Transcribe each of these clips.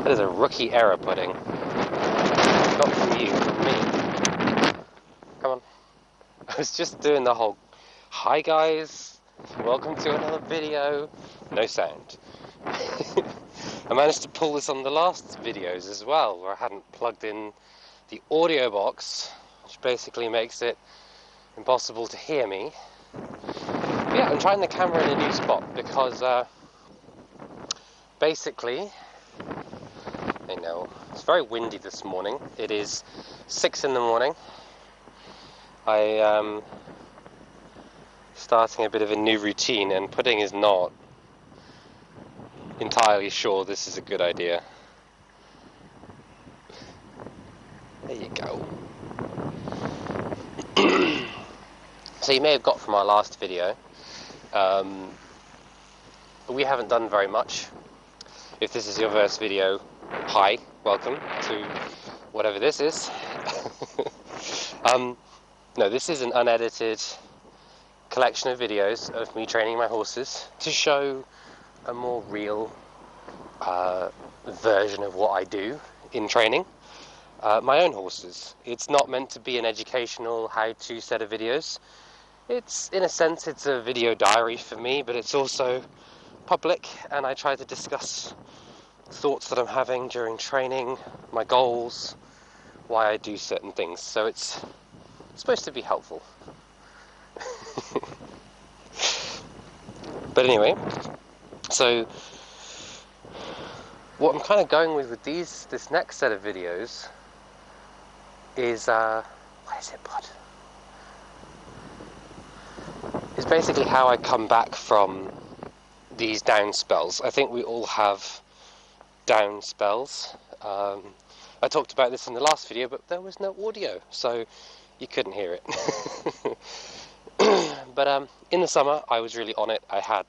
That is a rookie error pudding. Not from you, from me. Come on. I was just doing the whole, hi guys, welcome to another video. No sound. I managed to pull this on the last videos as well, where I hadn't plugged in the audio box, which basically makes it impossible to hear me. But yeah, I'm trying the camera in a new spot because basically, you know, it's very windy this morning. It is 6 in the morning. I am starting a bit of a new routine, and pudding is not entirely sure this is a good idea. There you go. So you may have got from our last video, we haven't done very much. If this is your first video, hi, welcome to whatever this is. No, this is an unedited collection of videos of me training my horses to show a more real version of what I do in training my own horses. It's not meant to be an educational how-to set of videos. It's, in a sense, it's a video diary for me, but it's also public, and I try to discuss thoughts that I'm having during training, my goals, why I do certain things. So it's supposed to be helpful. But anyway, so what I'm kind of going with this next set of videos is, what is it, bud? It's basically how I come back from these down spells. I think we all have down spells. I talked about this in the last video, but there was no audio, so you couldn't hear it. But in the summer, I was really on it. I had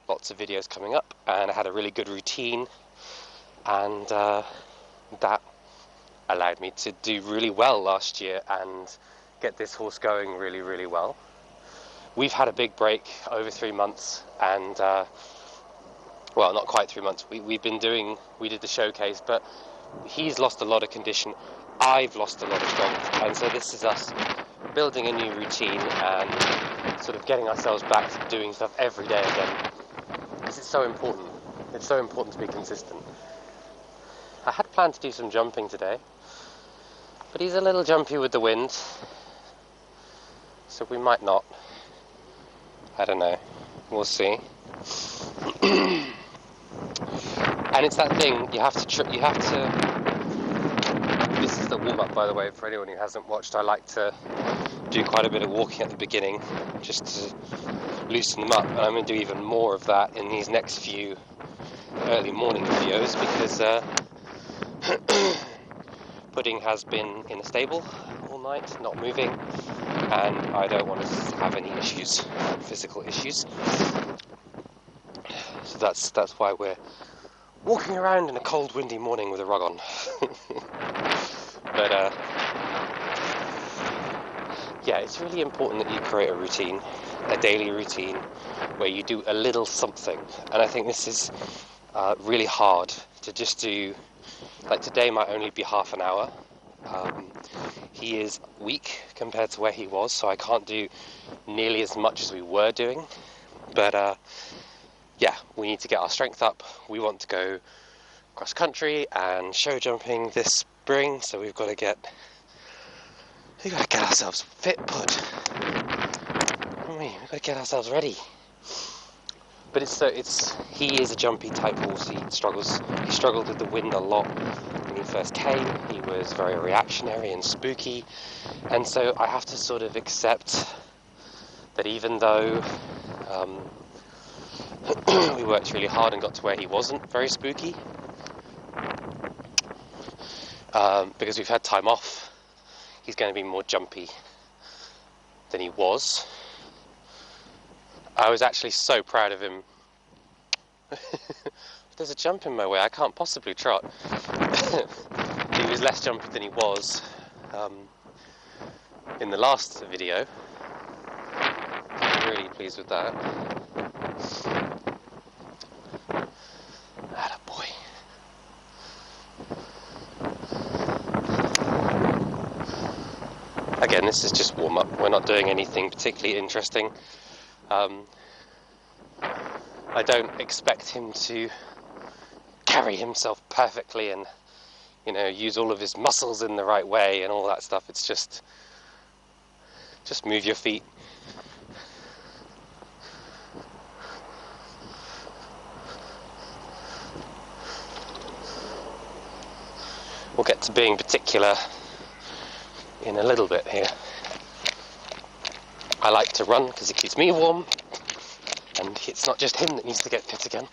lots of videos coming up, and I had a really good routine, and that allowed me to do really well last year and get this horse going really, really well. We've had a big break over 3 months, and well, not quite 3 months. We did the showcase, but he's lost a lot of condition. I've lost a lot of strength, and so this is us building a new routine and sort of getting ourselves back to doing stuff every day again, because it's so important. It's so important to be consistent. I had planned to do some jumping today, but he's a little jumpy with the wind, so we might not. I don't know. We'll see. And it's that thing, you have to. This is the warm-up, by the way, for anyone who hasn't watched. I like to do quite a bit of walking at the beginning, just to loosen them up, and I'm going to do even more of that in these next few early morning videos, because Pudding has been in a stable all night, not moving, and I don't want to have any issues, physical issues. So that's why we're walking around in a cold, windy morning with a rug on. But yeah, it's really important that you create a routine, a daily routine, where you do a little something. And I think this is really hard to just do. Like today might only be half an hour. He is weak compared to where he was, so I can't do nearly as much as we were doing. But yeah, we need to get our strength up. We want to go cross country and show jumping this spring, so we've got to get ourselves fit, Pud. We've got to get ourselves ready. But he is a jumpy type horse. He struggled with the wind a lot when he first came. He was very reactionary and spooky, and so I have to sort of accept that even though we worked really hard and got to where he wasn't very spooky, because we've had time off, he's going to be more jumpy than he was. I was actually so proud of him. There's a jump in my way, I can't possibly trot. He was less jumpy than he was in the last video. I'm really pleased with that. Attaboy. Again, this is just warm-up. We're not doing anything particularly interesting. I don't expect him to carry himself perfectly and, you know, use all of his muscles in the right way and all that stuff. It's just move your feet. We'll get to being particular in a little bit here. I like to run because it keeps me warm, and it's not just him that needs to get fit again.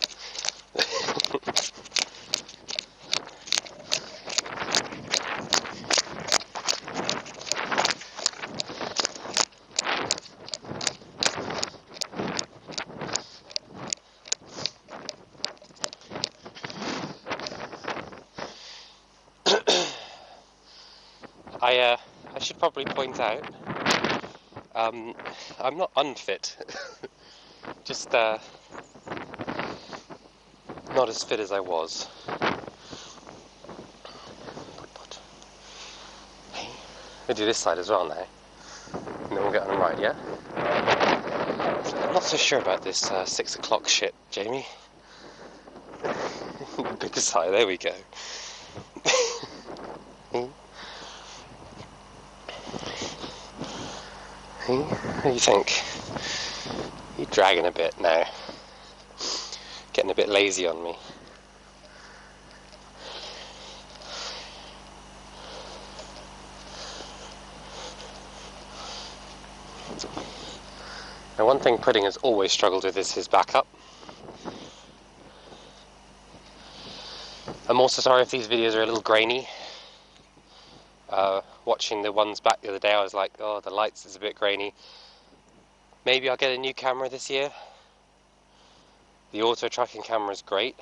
I should probably point out, I'm not unfit, just not as fit as I was. Hey, we'll do this side as well now, and then we'll get on the right, yeah? I'm not so sure about this 6 o'clock shit, Jamie. Bigger side, there we go. What do you think? You're dragging a bit now. Getting a bit lazy on me. Now, one thing Pudding has always struggled with is his backup. I'm also sorry if these videos are a little grainy. Watching the ones back the other day, I was like, oh, the lights is a bit grainy. Maybe I'll get a new camera this year. The auto tracking camera is great,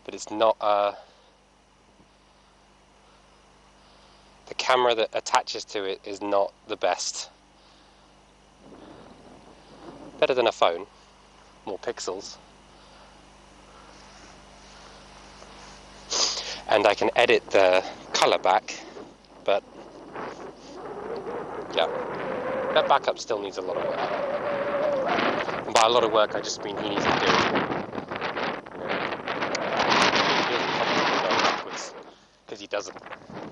but it's not the camera that attaches to it is not the best. Better than a phone, more pixels. And I can edit the colour back, but yeah, that backup still needs a lot of work. And by a lot of work, I just mean he needs to do it. He feels comfortable going backwards, because he doesn't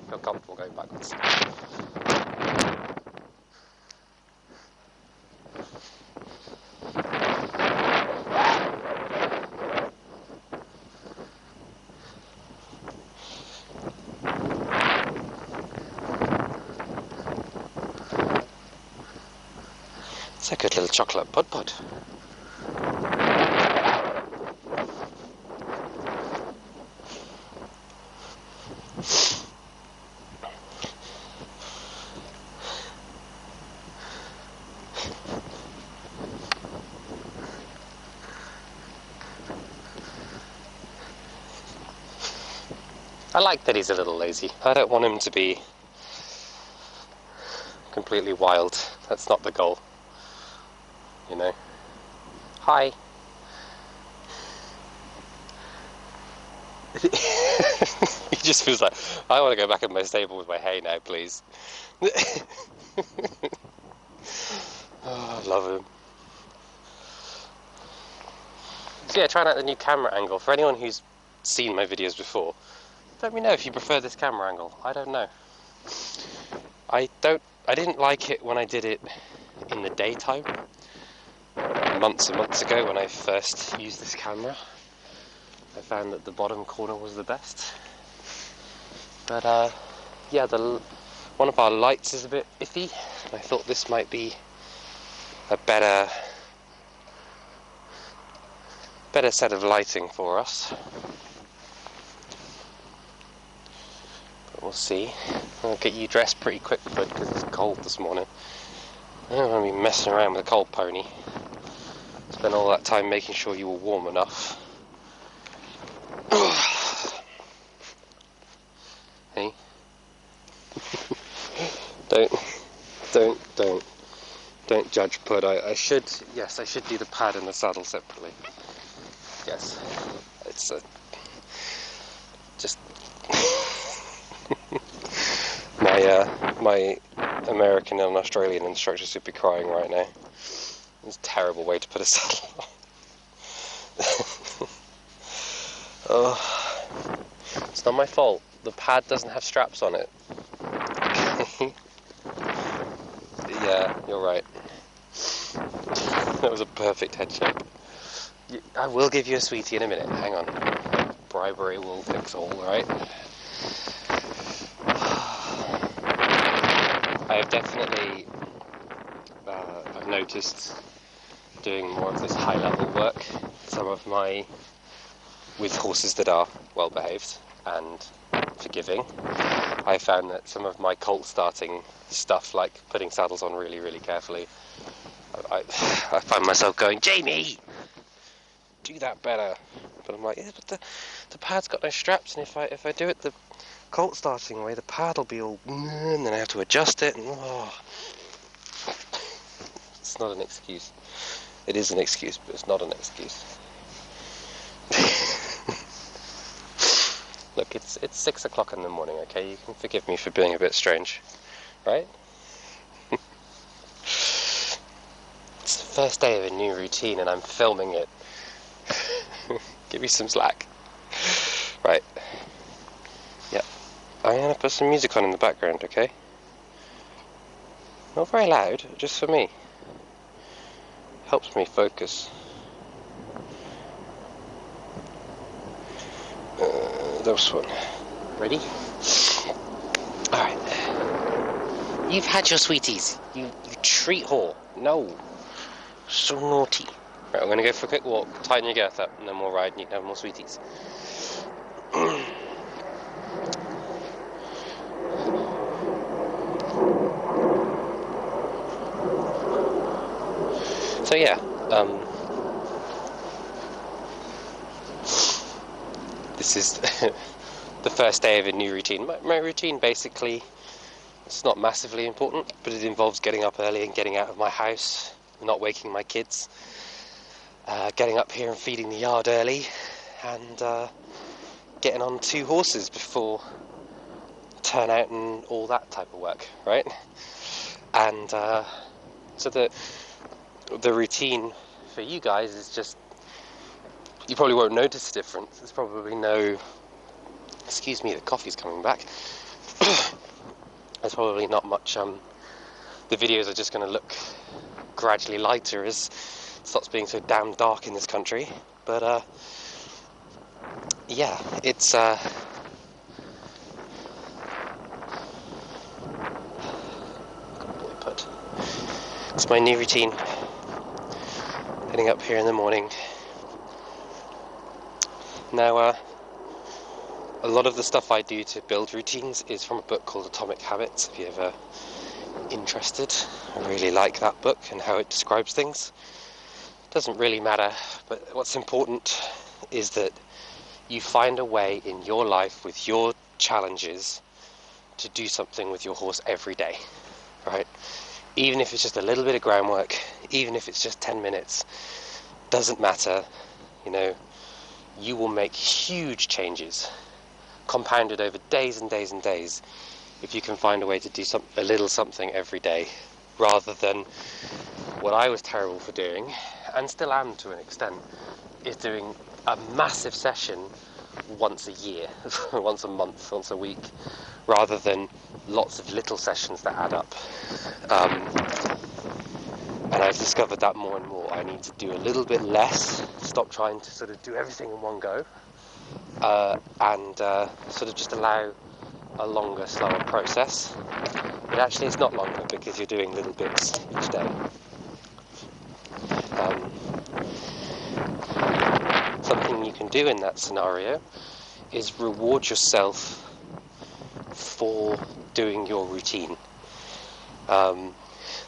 feel comfortable going backwards. It's a good little chocolate Pud. I like that he's a little lazy. I don't want him to be completely wild. That's not the goal. You know. Hi. He just feels like, I want to go back in my stable with my hay now, please. Oh, I love him. So yeah, trying out the new camera angle. For anyone who's seen my videos before, let me know if you prefer this camera angle. I don't know. I didn't like it when I did it in the daytime. Months and months ago when I first used this camera, I found that the bottom corner was the best. But yeah, one of our lights is a bit iffy. I thought this might be a better set of lighting for us. But we'll see. I'll get you dressed pretty quick, Bud, because it's cold this morning. I don't want to be messing around with a cold pony. Spend all that time making sure you were warm enough. Hey? Don't judge Pud. I should do the pad and the saddle separately. Yes. It's just my American and Australian instructors would be crying right now. It's a terrible way to put a saddle on. Oh, it's not my fault. The pad doesn't have straps on it. Yeah, you're right. That was a perfect head shake. I will give you a sweetie in a minute. Hang on. Bribery will fix all, right? I have definitely I've noticed doing more of this high-level work. With horses that are well behaved and forgiving, I found that some of my colt starting stuff, like putting saddles on really, really carefully, I find myself going, Jamie, do that better. But I'm like, yeah, but the pad's got no straps, and if I do it the colt starting way, the pad will be all, and then I have to adjust it, and it's not an excuse. It is an excuse, but it's not an excuse. Look, it's 6 o'clock in the morning, okay? You can forgive me for being a bit strange, right? It's the first day of a new routine and I'm filming it. Give me some slack. Right. Yep. I'm gonna put some music on in the background, okay? Not very loud, just for me. Helps me focus. This one. Ready? Alright. You've had your sweeties. You treat whore. No. So naughty. Right, I'm going to go for a quick walk, tighten your girth up, and then we'll ride and you can have more sweeties. So yeah, this is the first day of a new routine. My routine basically, it's not massively important, but it involves getting up early and getting out of my house, not waking my kids, getting up here and feeding the yard early, and getting on 2 horses before turnout and all that type of work, right? And so the routine for you guys is just, you probably won't notice a difference. There's probably no, excuse me, the coffee's coming back. There's probably not much, the videos are just going to look gradually lighter as it starts being so damn dark in this country. But yeah, it's it's my new routine. Getting up here in the morning. Now, a lot of the stuff I do to build routines is from a book called Atomic Habits, if you're ever interested. I really like that book and how it describes things. It doesn't really matter, but what's important is that you find a way in your life with your challenges to do something with your horse every day, right? Even if it's just a little bit of groundwork, even if it's just 10 minutes, doesn't matter, you know, you will make huge changes, compounded over days and days and days, if you can find a way to do a little something every day, rather than what I was terrible for doing, and still am to an extent, is doing a massive session once a year, once a month, once a week, rather than lots of little sessions that add up. And I've discovered that more and more. I need to do a little bit less, stop trying to sort of do everything in one go, and sort of just allow a longer, slower process. But actually it's not longer because you're doing little bits each day. Something you can do in that scenario is reward yourself for doing your routine.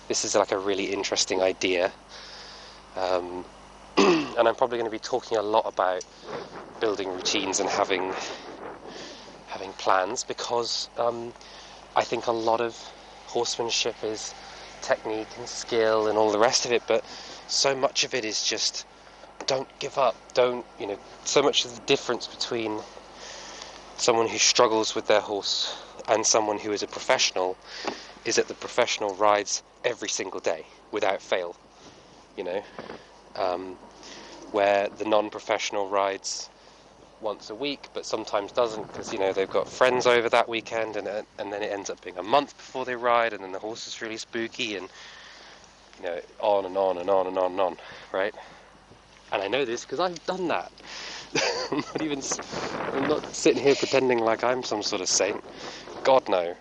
This is like a really interesting idea, and I'm probably going to be talking a lot about building routines and having plans, because I think a lot of horsemanship is technique and skill and all the rest of it, but so much of it is just don't give up. So much of the difference between someone who struggles with their horse and someone who is a professional is at the professional rides every single day without fail, you know, where the non-professional rides once a week, but sometimes doesn't, because you know they've got friends over that weekend, and then it ends up being a month before they ride, and then the horse is really spooky, and you know, on and on and on and on and on, right? And I know this because I've done that. I'm not sitting here pretending like I'm some sort of saint. God no.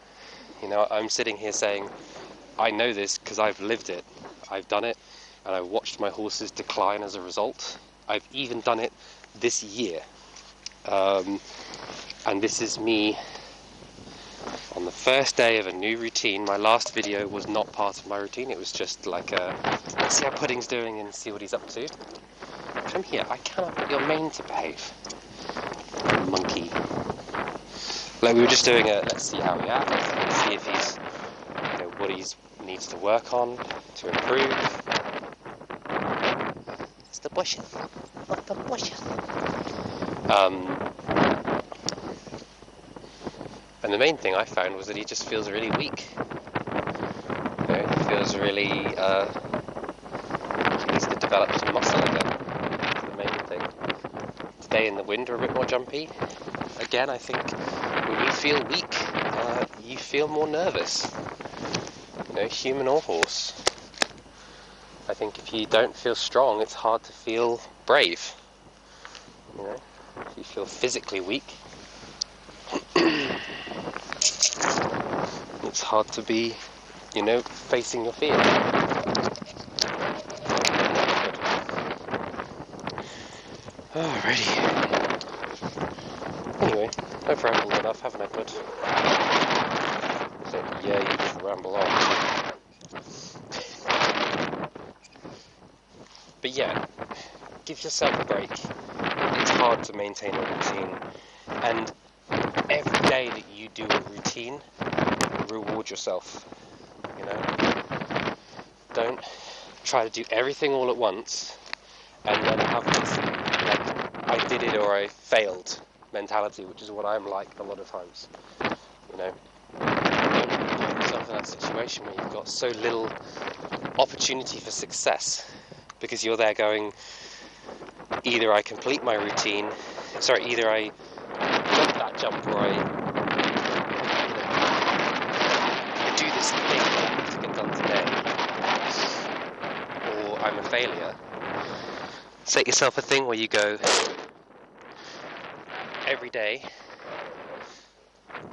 You know, I'm sitting here saying I know this because I've lived it. I've done it, and I've watched my horses decline as a result. I've even done it this year. And this is me on the first day of a new routine. My last video was not part of my routine. It was just like let's see how Pudding's doing and see what he's up to. Come here, I cannot get your mane to behave. Monkey. Like, we were just doing a let's see how he acts, let's see if he's, you know, what he needs to work on to improve. It's the bushes. Not the bushes. And the main thing I found was that he just feels really weak. You know, he feels really he needs to develop some muscle again. That's the main thing. Today in the wind are a bit more jumpy. Again, I think when you feel weak, you feel more nervous. You know, human or horse. I think if you don't feel strong, it's hard to feel brave. You know, if you feel physically weak, it's hard to be, you know, facing your fear. Alrighty. Anyway, I've rambled enough, haven't I, bud? So, yeah, you just ramble on. But yeah, give yourself a break. It's hard to maintain a routine, and every day that you do a routine, reward yourself. You know, don't try to do everything all at once and then have this like I did it or I failed mentality, which is what I'm like a lot of times. You know, don't put yourself in that situation where you've got so little opportunity for success, because you're there going, either I complete my routine, either I jump that jump, or I do this thing that I have to get done today, or I'm a failure. Set yourself a thing where you go, every day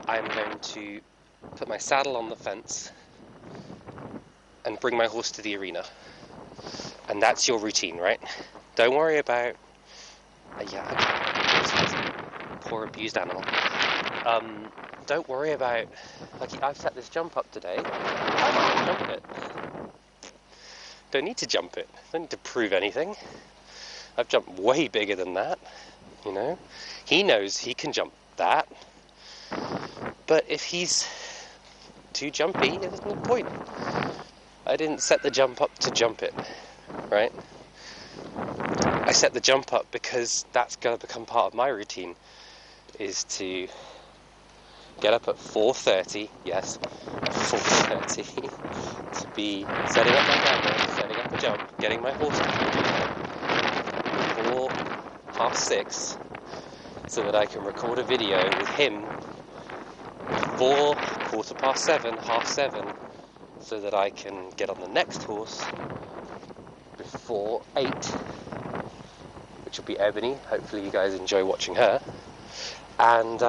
I'm going to put my saddle on the fence and bring my horse to the arena. And that's your routine, right? Don't worry about poor abused animal. Don't worry about, like, I've set this jump up today, I might jump it. Don't need to jump it. Don't need to prove anything. I've jumped way bigger than that, you know. He knows he can jump that. But if he's too jumpy, there's no point. I didn't set the jump up to jump it, right? I set the jump up because that's going to become part of my routine, is to get up at 4:30, yes, 4:30, to be setting up my camera, setting up a jump, getting my horse to before 6:30, so that I can record a video with him before 7:15, 7:30, so that I can get on the next horse before 8, which will be Ebony. Hopefully you guys enjoy watching her. And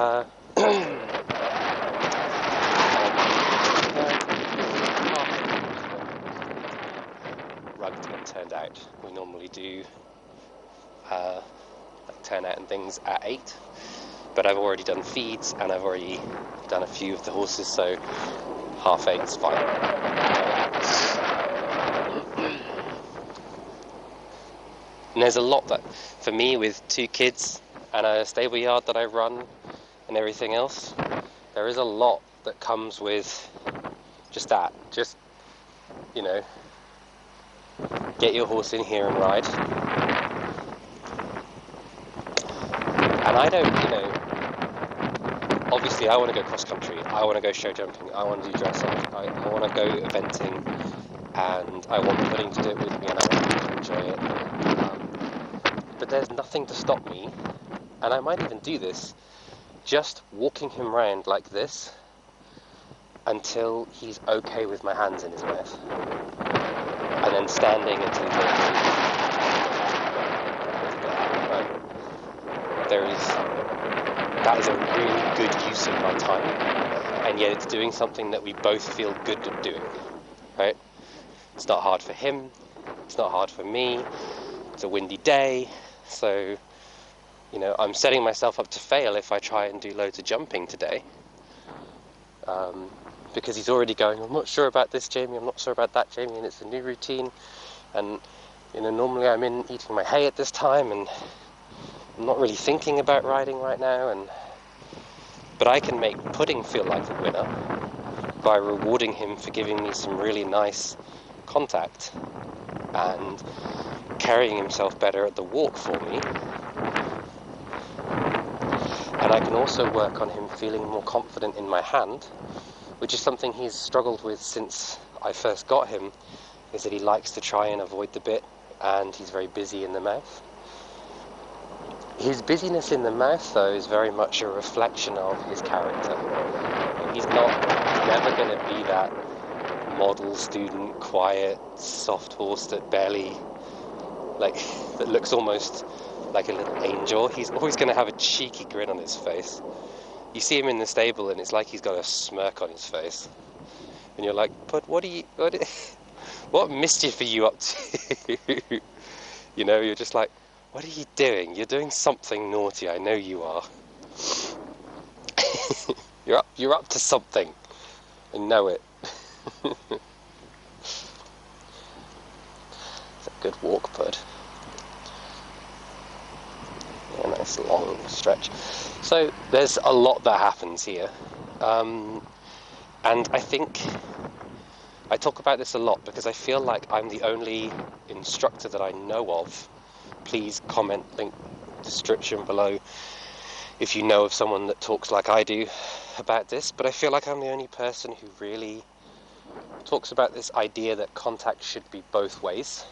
rugged and turned out. We normally do like turnout and things at 8, but I've already done feeds and I've already done a few of the horses, so 8:30 is fine. And there's a lot that, for me, with 2 kids and a stable yard that I run and everything else, there is a lot that comes with just that. Just, you know, get your horse in here and ride. And I don't, you know, obviously I want to go cross country, I want to go show jumping, I want to do dress up, I want to go eventing, and I want Pudding to do it with me, and I want him to enjoy it. But there's nothing to stop me, and I might even do this, just walking him around like this until he's okay with my hands in his mouth, and then standing until he's okay. That is a really good use of my time, and yet it's doing something that we both feel good at doing, right? It's not hard for him, it's not hard for me, it's a windy day, so, you know, I'm setting myself up to fail if I try and do loads of jumping today, because he's already going, I'm not sure about this, Jamie, I'm not sure about that, Jamie, and it's a new routine, and, you know, normally I'm in eating my hay at this time, and I'm not really thinking about riding right now, but I can make Pudding feel like a winner by rewarding him for giving me some really nice contact and carrying himself better at the walk for me. And I can also work on him feeling more confident in my hand, which is something he's struggled with since I first got him, is that he likes to try and avoid the bit, and he's very busy in the mouth. His busyness in the mouth, though, is very much a reflection of his character. He's never going to be that model student, quiet, soft-horsed at belly, like, that looks almost like a little angel. He's always going to have a cheeky grin on his face. You see him in the stable and it's like he's got a smirk on his face. And you're like, but what mischief are you up to? You know, you're just like, what are you doing? You're doing something naughty, I know you are. You're up to something. I know it. It's a good walk, Bud. Yeah, nice long stretch. So there's a lot that happens here. And I think I talk about this a lot because I feel like I'm the only instructor that I know of. Please comment, link description below if you know of someone that talks like I do about this, but I feel like I'm the only person who really talks about this idea that contact should be both ways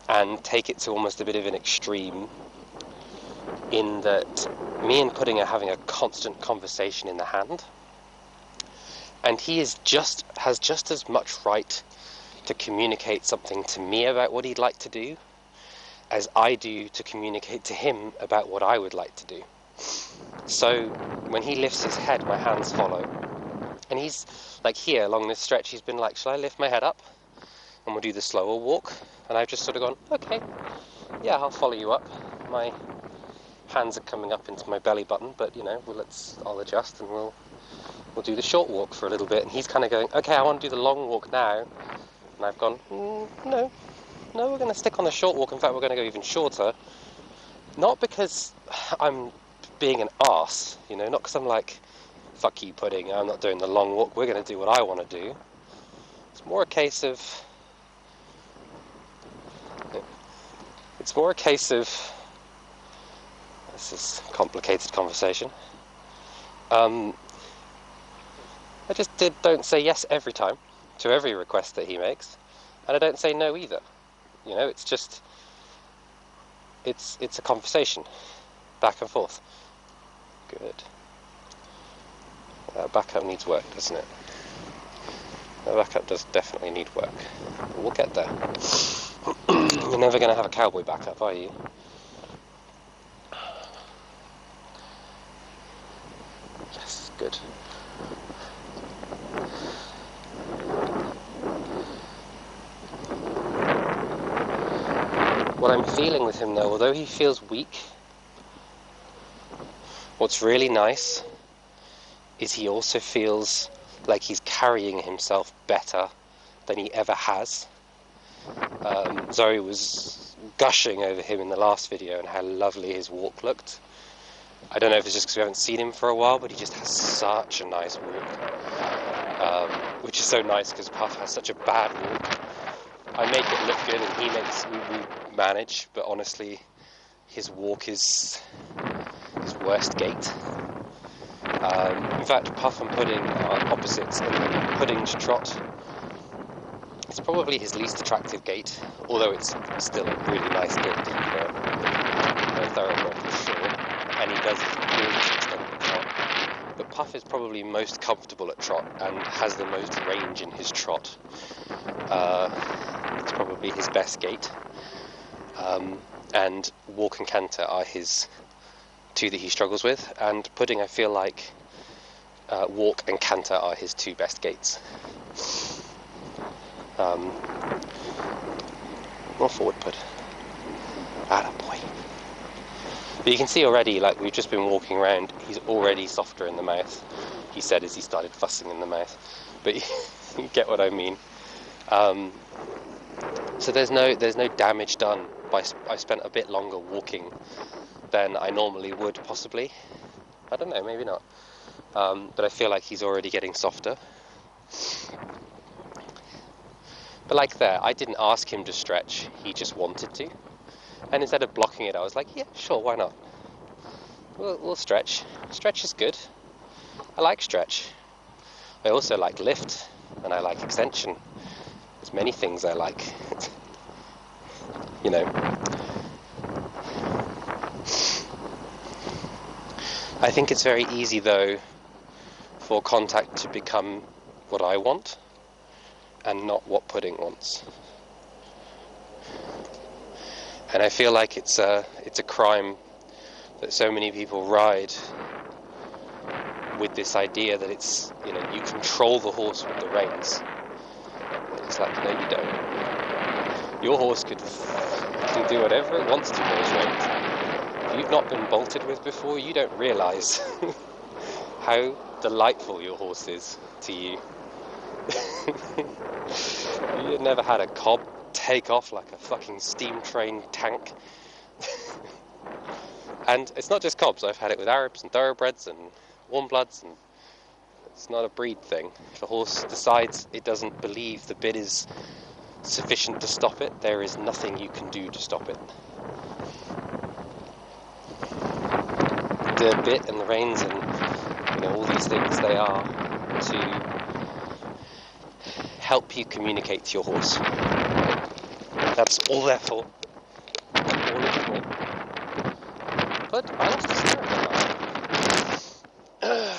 and take it to almost a bit of an extreme, in that me and Pudding are having a constant conversation in the hand, and he has just as much right to communicate something to me about what he'd like to do as I do to communicate to him about what I would like to do. So when he lifts his head, my hands follow. And he's like, here along this stretch, he's been like, shall I lift my head up? And we'll do the slower walk. And I've just sort of gone, okay, yeah, I'll follow you up. My hands are coming up into my belly button, but you know, I'll adjust and we'll do the short walk for a little bit. And he's kind of going, okay, I want to do the long walk now. And I've gone, no, we're going to stick on the short walk. In fact, we're going to go even shorter. Not because I'm being an arse, you know, not because I'm like, fuck you, Pudding, I'm not doing the long walk, we're going to do what I want to do. It's more a case of, this is a complicated conversation. I just don't say yes every time to every request that he makes, and I don't say no either. You know, it's just, it's a conversation, back and forth. Good. Backup needs work, doesn't it? The backup does definitely need work. But we'll get there. You're never going to have a cowboy backup, are you? Yes, good. What I'm feeling with him, though, although he feels weak, what's really nice is he also feels like he's carrying himself better than he ever has. Zoe was gushing over him in the last video and how lovely his walk looked. I don't know if it's just because we haven't seen him for a while, but he just has such a nice walk, which is so nice because Puff has such a bad walk. I make it look good and we manage, but honestly his walk is his worst gait. In fact, Puff and Pudding are opposites, and Pudding's trot is probably his least attractive gait, although it's still a really nice gait for a thoroughbred for sure, and he does his greatest extent of trot. But Puff is probably most comfortable at trot and has the most range in his trot. It's probably his best gait. And walk and canter are his two that he struggles with, and Pudding, I feel like walk and canter are his two best gaits. More forward, Pud. Attaboy. But you can see already, like, we've just been walking around, he's already softer in the mouth, he said as he started fussing in the mouth. But you get what I mean. So there's no damage done. I spent a bit longer walking than I normally would, possibly. I don't know, maybe not. But I feel like he's already getting softer. But like there, I didn't ask him to stretch, he just wanted to. And instead of blocking it, I was like, yeah, sure, why not? We'll stretch. Stretch is good. I like stretch. I also like lift, and I like extension. There's many things I like. You know. I think it's very easy, though, for contact to become what I want and not what Pudding wants. And I feel like it's a crime that so many people ride with this idea that it's, you know, you control the horse with the reins. It's like, no, you don't. Your horse can do whatever it wants to with those reins. If you've not been bolted with before, you don't realise how delightful your horse is to you. You've never had a cob take off like a fucking steam train tank. And it's not just cobs, I've had it with Arabs and thoroughbreds and warm bloods, and it's not a breed thing. If a horse decides it doesn't believe the bit is sufficient to stop it, there is nothing you can do to stop it. The bit and the reins and, you know, all these things, they are to help you communicate to your horse. That's all they're for. All it's for. But I lost the stirrup on that. That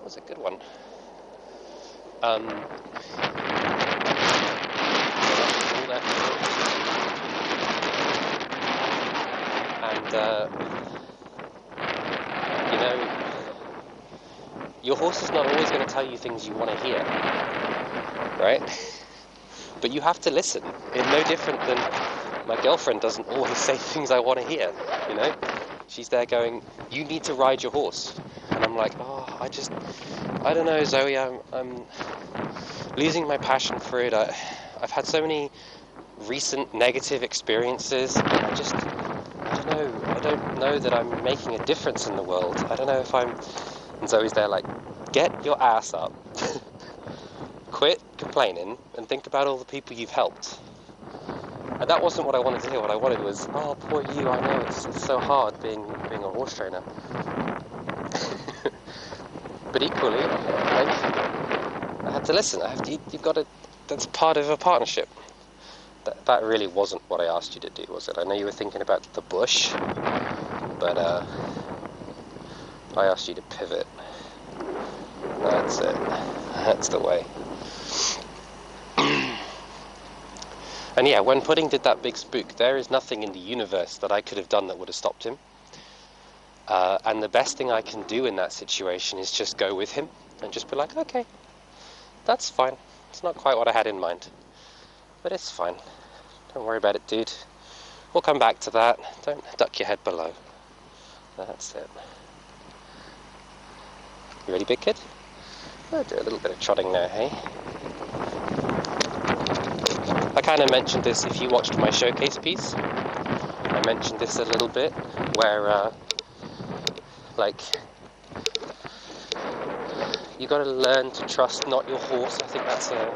was a good one. All that and you know, your horse is not always going to tell you things you want to hear, right? But you have to listen. It's no different than my girlfriend doesn't always say things I want to hear, you know? She's there going, you need to ride your horse. And I'm like, oh, I don't know, Zoe, I'm losing my passion for it. I've had so many recent negative experiences, and I don't know that I'm making a difference in the world. I don't know if I'm... And Zoe's there like, get your ass up. Quit complaining and think about all the people you've helped. And that wasn't what I wanted to hear. What I wanted was, oh, poor you, I know it's so hard being a horse trainer. But equally, like, I had to listen. You've got to, that's part of a partnership. That really wasn't what I asked you to do, was it? I know you were thinking about the bush, but I asked you to pivot. That's it. That's the way. And yeah, when Pudding did that big spook, there is nothing in the universe that I could have done that would have stopped him. And the best thing I can do in that situation is just go with him and just be like, okay, that's fine. It's not quite what I had in mind, but it's fine. Don't worry about it, dude. We'll come back to that. Don't duck your head below. That's it. You ready, big kid? I'll do a little bit of trotting now, hey? I kind of mentioned this if you watched my showcase piece. I mentioned this a little bit, where, like, you got to learn to trust not your horse. I think that's a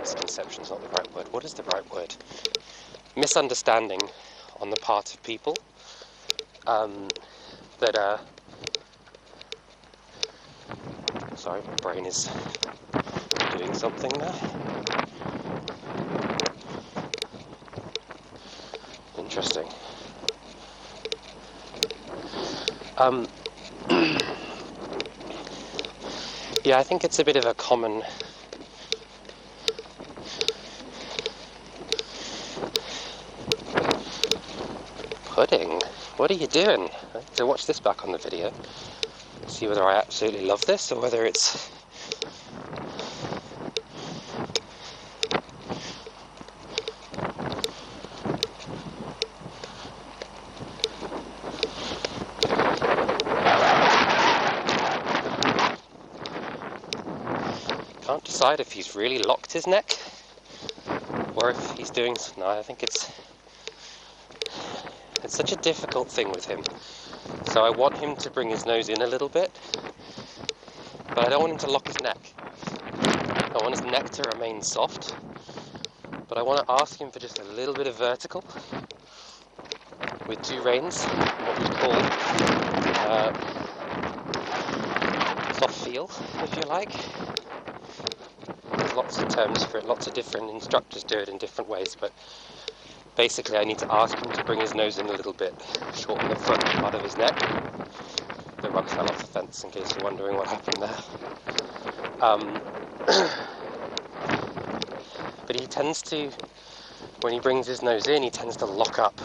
misconception's not the right word. What is the right word? Misunderstanding on the part of people. That sorry, my brain is doing something there. Interesting. Yeah, I think it's a bit of a common pudding. What are you doing? I have to watch this back on the video. See whether I absolutely love this or whether it's can't decide if he's really locked his neck or if he's doing. No, I think it's such a difficult thing with him. So I want him to bring his nose in a little bit, but I don't want him to lock his neck. I want his neck to remain soft, but I want to ask him for just a little bit of vertical with 2 reins, what we'd call soft feel, if you like. There's lots of terms for it, lots of different instructors do it in different ways, but basically I need to ask him to bring his nose in a little bit, shorten the front part of his neck. The rug fell off the fence, in case you're wondering what happened there. But he tends to, when he brings his nose in, he tends to lock up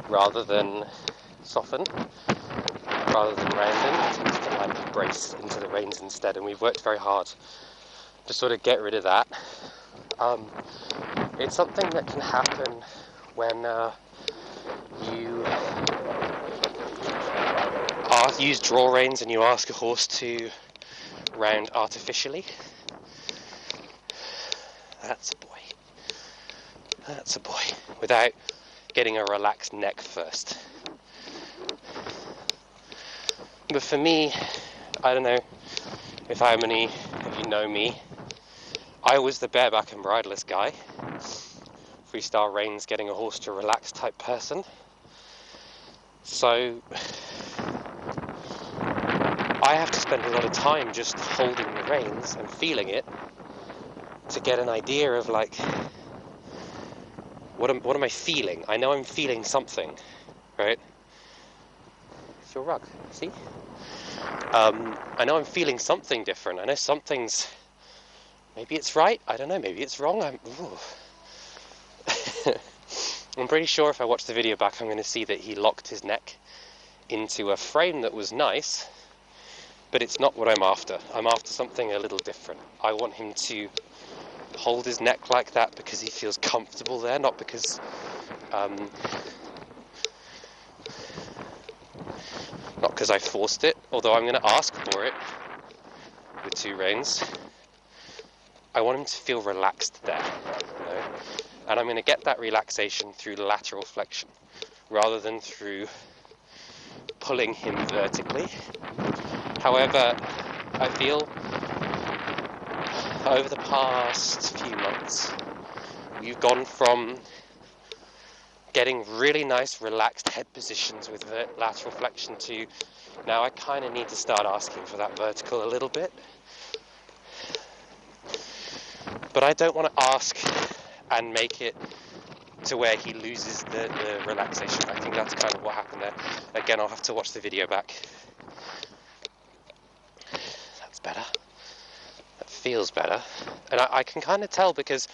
rather than soften, rather than rounding. He tends to like brace into the reins instead, and we've worked very hard to sort of get rid of that. It's something that can happen when you use draw reins and you ask a horse to round artificially. That's a boy. That's a boy. Without getting a relaxed neck first. But for me, I don't know if how many of you know me, I was the bareback and bridleless guy. Freestyle reins, getting a horse to relax type person. So I have to spend a lot of time just holding the reins and feeling it to get an idea of like, what am I feeling? I know I'm feeling something, right? It's your rug, see? I know I'm feeling something different. I know something's, maybe it's right, I don't know, maybe it's wrong. I'm pretty sure if I watch the video back, I'm going to see that he locked his neck into a frame that was nice, but it's not what I'm after. I'm after something a little different. I want him to hold his neck like that because he feels comfortable there, not because I forced it, although I'm going to ask for it with 2 reins. I want him to feel relaxed there, you know? And I'm going to get that relaxation through lateral flexion rather than through pulling him vertically. However, I feel over the past few months we've gone from getting really nice relaxed head positions with lateral flexion to now I kind of need to start asking for that vertical a little bit. But I don't want to ask and make it to where he loses the relaxation. I think that's kind of what happened there. Again, I'll have to watch the video back. That's better. That feels better. And I can kind of tell because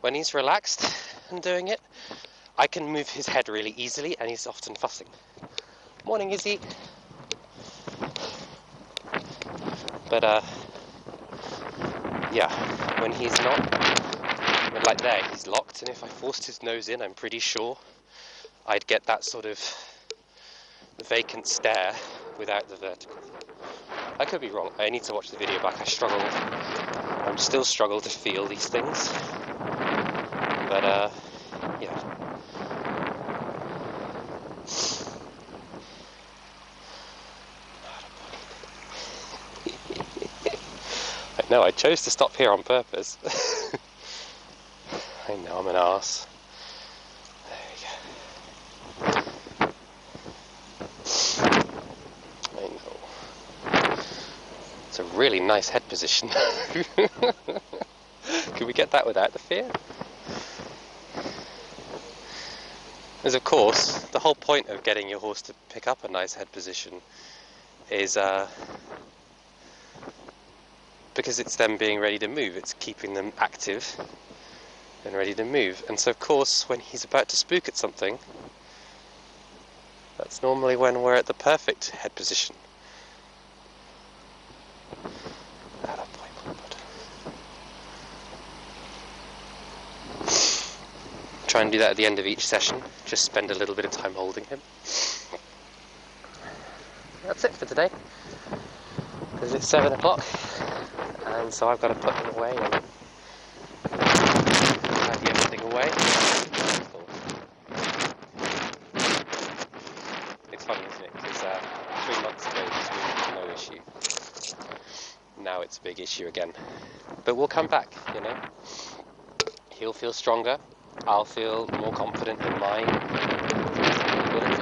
when he's relaxed and doing it, I can move his head really easily and he's often fussing. Morning, Izzy. But yeah, when he's not, like there, he's locked, and if I forced his nose in, I'm pretty sure I'd get that sort of vacant stare without the vertical. I could be wrong. I need to watch the video back. I'm still struggle to feel these things. But yeah. No, I chose to stop here on purpose. I know I'm an arse. There we go. It's a really nice head position. Can we get that without the fear? As of course, the whole point of getting your horse to pick up a nice head position is because it's them being ready to move. It's keeping them active and ready to move. And so of course, when he's about to spook at something, that's normally when we're at the perfect head position. Try and do that at the end of each session. Just spend a little bit of time holding him. That's it for today, because it's 7 o'clock, and so I've got to put him away and tidy everything away. It's funny, isn't it? Because 3 months ago this was no issue. Now it's a big issue again. But we'll come back, you know. He'll feel stronger. I'll feel more confident in my abilities.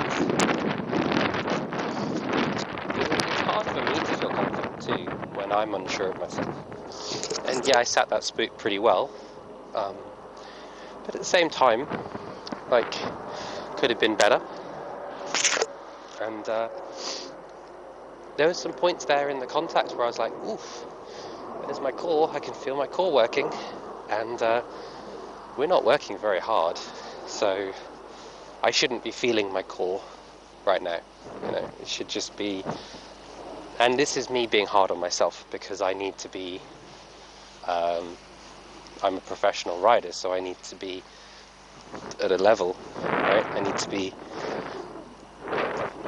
It's hard for me to feel confident too when I'm unsure of myself. And yeah, I sat that spook pretty well. But at the same time, like, could have been better. And there was some points there in the contact where I was like, oof, there's my core. I can feel my core working. And we're not working very hard, so I shouldn't be feeling my core right now. You know, it should just be, and this is me being hard on myself because I need to be, I'm a professional rider, so I need to be at a level, right? I need to be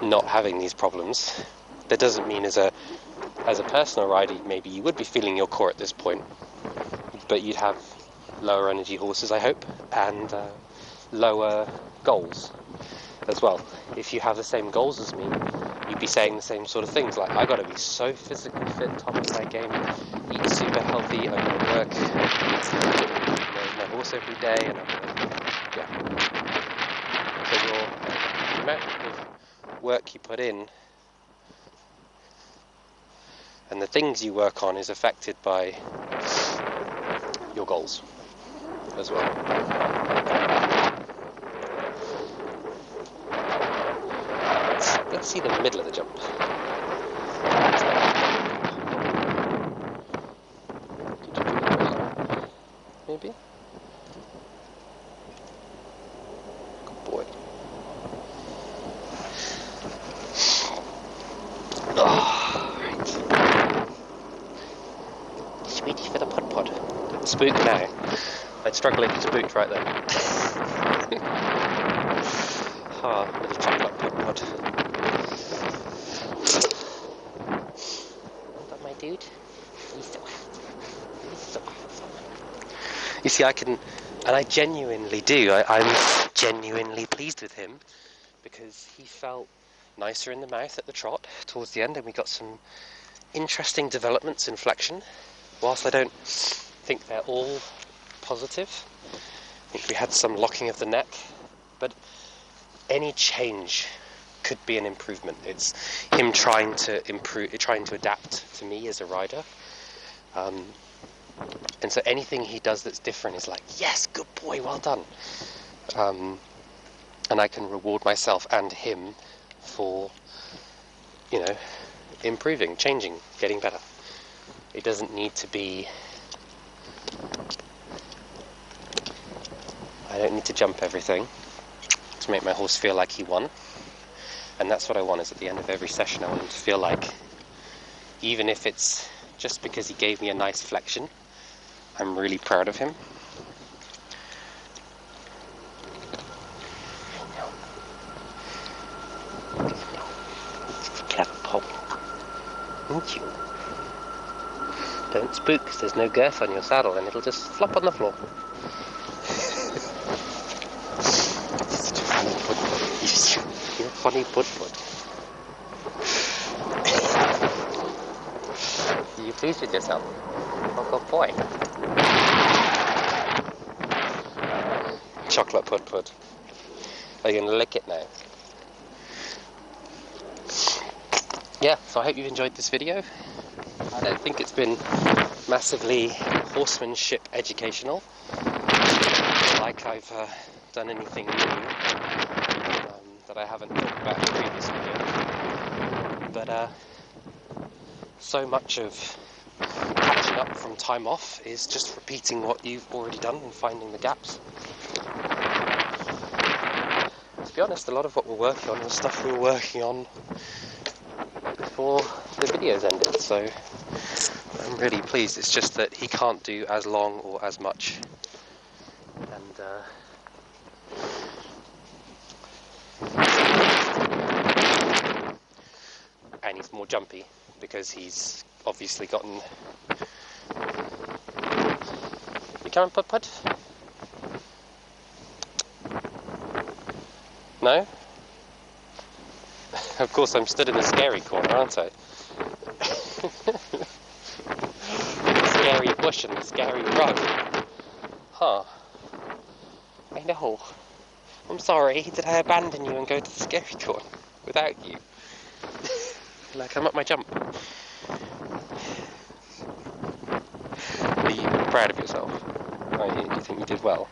not having these problems. That doesn't mean as a personal rider, maybe you would be feeling your core at this point, but you'd have lower energy horses, I hope, and lower goals as well. If you have the same goals as me, you'd be saying the same sort of things, like, I gotta be so physically fit, top of my game, eat super healthy, I'm gonna work with my horse every day, and I'm gonna, yeah. So the amount of work you put in and the things you work on is affected by your goals as well. Let's see the middle of the jump. Could you do it better? Maybe? Good boy. Oh, right. Sweetie for the pod. Spook now. I'd struggle if you spooked right there. Little chocolate pod. Well done, my dude. He's so awesome. You see, I can, and I genuinely do. I'm genuinely pleased with him because he felt nicer in the mouth at the trot towards the end, and we got some interesting developments in flexion. Whilst I don't think they're all positive, I think we had some locking of the neck, but any change could be an improvement. It's him trying to improve, trying to adapt to me as a rider. And so anything he does that's different is like, yes, good boy, well done. And I can reward myself and him for, you know, improving, changing, getting better. It doesn't need to be, I don't need to jump everything to make my horse feel like he won. And that's what I want, is at the end of every session I want him to feel like, even if it's just because he gave me a nice flexion, I'm really proud of him. Clever Pop. Thank you. Don't spook, because there's no girth on your saddle and it'll just flop on the floor. Such a funny pud-pud. You're a funny pud-pud. Are you pleased with yourself? Oh, good boy. Chocolate pud-pud. Are you going to lick it now? Yeah, so I hope you've enjoyed this video. I don't think it's been massively horsemanship educational, like I've done anything new that I haven't talked about in the previous video, but so much of catching up from time off is just repeating what you've already done and finding the gaps. To be honest, a lot of what we're working on was stuff we were working on before the videos ended, so I'm really pleased. It's just that he can't do as long or as much, and he's more jumpy because he's obviously gotten... You coming, Pud? No? Of course, I'm stood in the scary corner, aren't I? The scary bush and the scary rug. Huh. I know. I'm sorry, did I abandon you and go to the scary corner without you? Like, I'm up my jump. Are you proud of yourself? Do you think you did well?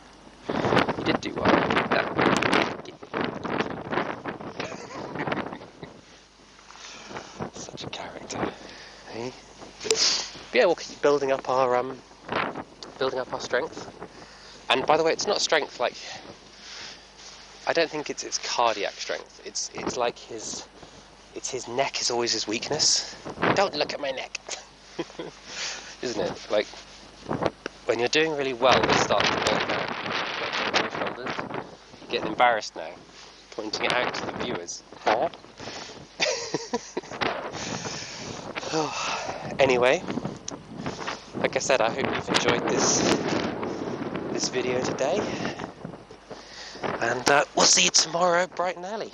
You did do well. Yeah. Such a character, eh? But yeah, we'll keep building up our strength. And by the way, it's not strength like... I don't think it's cardiac strength. It's like his neck is always his weakness. Don't look at my neck. Isn't it? Like, when you're doing really well, they start to bulk out. Like your shoulders. You're getting embarrassed now, pointing it out to the viewers. Huh? Anyway, like I said, I hope you've enjoyed this video today, and we'll see you tomorrow bright and early.